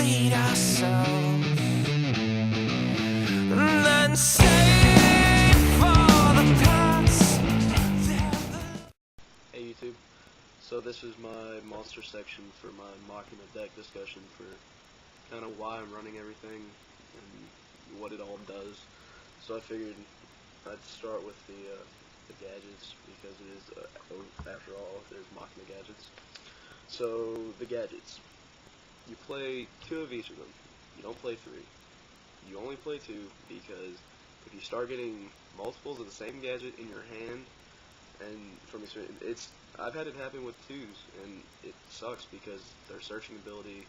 complete ourselves, and then save for the parts that Hey YouTube, so this is my monster section for my Machina deck discussion for kind of why I'm running everything and what it all does. So I figured I'd start with the gadgets, because it is, after all, there's Machina gadgets. So the gadgets, you play 2 of each of them. You don't play 3. You only play 2 because if you start getting multiples of the same gadget in your hand, and from experience, I've had it happen with 2s, and it sucks because their searching ability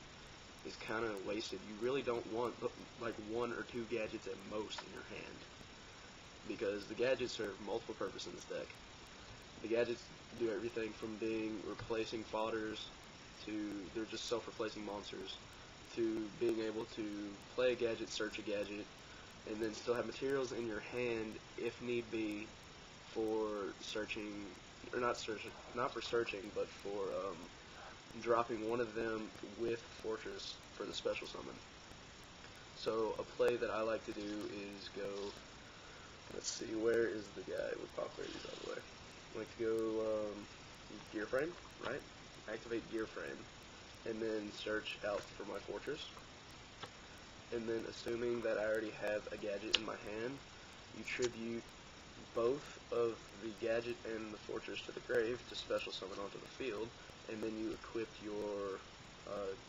is kind of wasted. You really don't want like 1 or 2 gadgets at most in your hand, because the gadgets serve multiple purposes in this deck. The gadgets do everything from being replacing fodders to they're just self-replacing monsters, to being able to play a gadget, search a gadget, and then still have materials in your hand if need be for searching, or not for searching, but for dropping one of them with Fortress for the special summon. So a play that I like to do is go, let's see, where is the guy with popularities out of the way? I like to go Gear Frame, right? Activate Gear Frame, and then search out for my Fortress. And then, assuming that I already have a gadget in my hand, you tribute both of the gadget and the Fortress to the grave to special summon onto the field, and then you equip your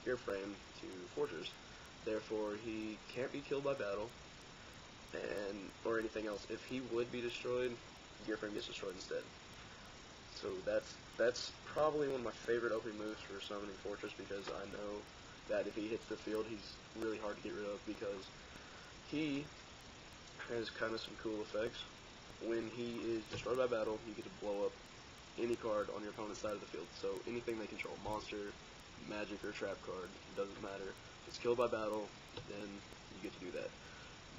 Gear Frame to Fortress. Therefore, he can't be killed by battle, or anything else. If he would be destroyed, Gear Frame gets destroyed instead. So that's probably one of my favorite opening moves for summoning Fortress, because I know that if he hits the field, he's really hard to get rid of, because he has kind of some cool effects. When he is destroyed by battle, you get to blow up any card on your opponent's side of the field. So anything they control, monster, magic, or trap card, doesn't matter. If it's killed by battle, then you get to do that.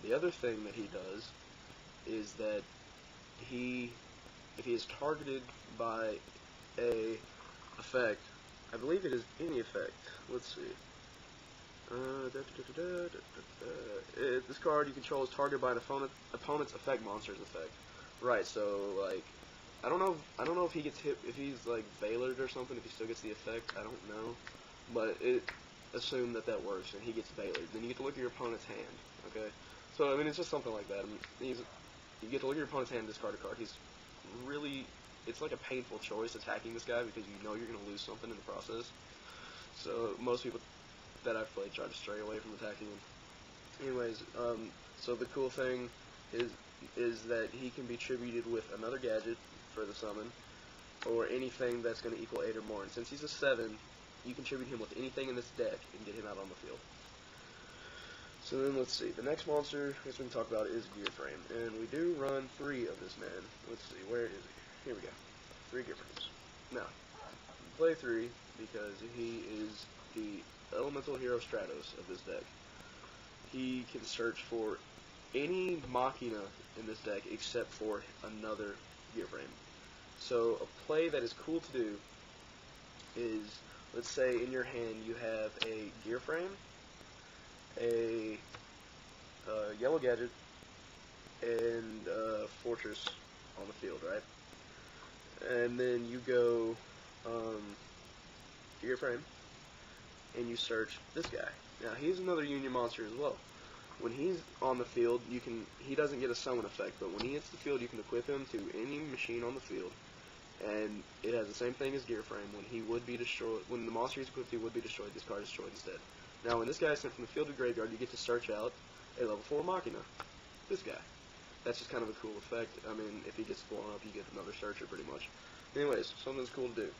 The other thing that he does is that if he is targeted by a effect, I believe it is any effect. Let's see. This card you control is targeted by an opponent's effect monster's effect. Right. So like, I don't know if he gets hit, if he's like veilered or something, if he still gets the effect. I don't know, but assume that works, and he gets veilered. Then you get to look at your opponent's hand. Okay. So I mean, it's just something like that. I mean, you get to look at your opponent's hand and discard a card. It's like a painful choice attacking this guy, because you know you're going to lose something in the process. So most people that I've played try to stray away from attacking him. Anyways, so the cool thing is that he can be tributed with another gadget for the summon, or anything that's going to equal 8 or more. And since he's a 7, you can tribute him with anything in this deck and get him out on the field. So then let's see, the next monster we can talk about is Gear Frame, and we do run 3 of this man. Let's see, where is he? Here we go, 3 Gear Frames. Now, play 3 because he is the elemental hero Stratos of this deck. He can search for any Machina in this deck except for another Gear Frame. So a play that is cool to do is, let's say in your hand you have a Gear Frame, a yellow gadget, and a Fortress on the field, right? And then you go Gear Frame, and you search this guy. Now he's another Union monster as well. When he's on the field, he doesn't get a summon effect, but when he hits the field, you can equip him to any machine on the field, and it has the same thing as Gear Frame. When he would be destroyed, when the monster he's equipped to would be destroyed, this card is destroyed instead. Now when this guy is sent from the field to graveyard, you get to search out a level 4 Machina. This guy. That's just kind of a cool effect. I mean, if he gets blown up, you get another searcher pretty much. Anyways, something's cool to do.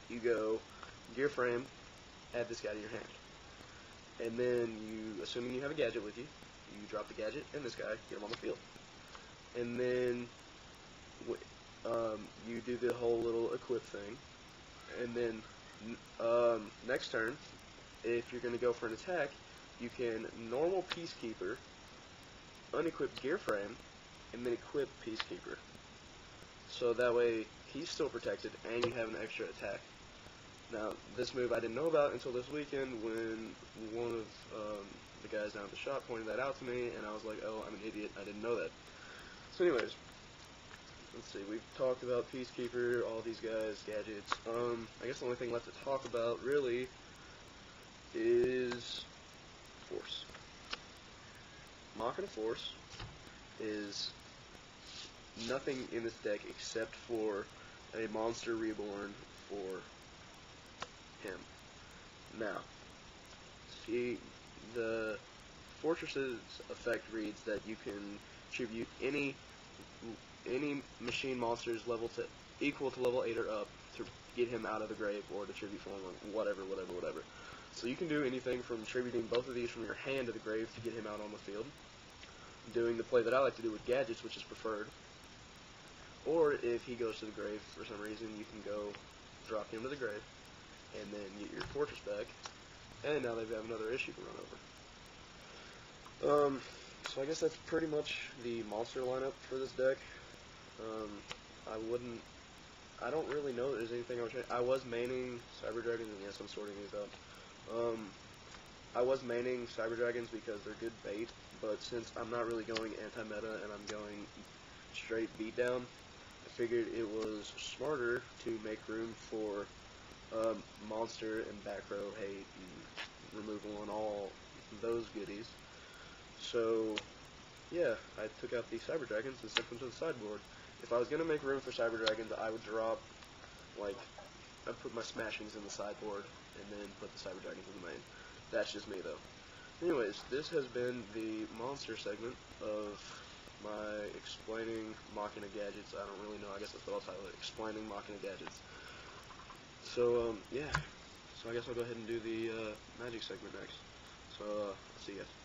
You go Gear Frame, add this guy to your hand. And then you, assuming you have a gadget with you, you drop the gadget and this guy, get him on the field. And then you do the whole little equip thing. And then next turn, if you're going to go for an attack, you can normal Peacekeeper, unequip Gear Frame, and then equip Peacekeeper. So that way he's still protected and you have an extra attack. Now, this move I didn't know about until this weekend when one of the guys down at the shop pointed that out to me, and I was like, oh, I'm an idiot, I didn't know that. So anyways, let's see, we've talked about Peacekeeper, all these guys, gadgets. I guess the only thing left to talk about, really, is Force. Machina Force is nothing in this deck except for a monster reborn for him. Now, see, the Fortress's effect reads that you can tribute any machine monsters equal to level 8 or up to get him out of the grave or to tribute form or whatever. So you can do anything from tributing both of these from your hand to the grave to get him out on the field, doing the play that I like to do with gadgets, which is preferred, or if he goes to the grave for some reason, you can go drop him to the grave and then get your fortress back, and now they have another issue to run over. So I guess that's pretty much the monster lineup for this deck. I don't really know that there's anything I would change. I was maining Cyber Dragons, and yes, I'm sorting these out. I was maining Cyber Dragons because they're good bait, but since I'm not really going anti-meta and I'm going straight beatdown, I figured it was smarter to make room for monster and back row hate and removal and all those goodies. So yeah, I took out the Cyber Dragons and sent them to the sideboard. If I was going to make room for Cyber Dragons, I would drop, like, I'd put my Smashings in the sideboard and then put the Cyber Dragons in the main. That's just me, though. Anyways, this has been the monster segment of my explaining Machina gadgets. I don't really know, I guess that's what I'll title it, explaining Machina gadgets. So, yeah. So I guess I'll go ahead and do the magic segment next. So, see you guys.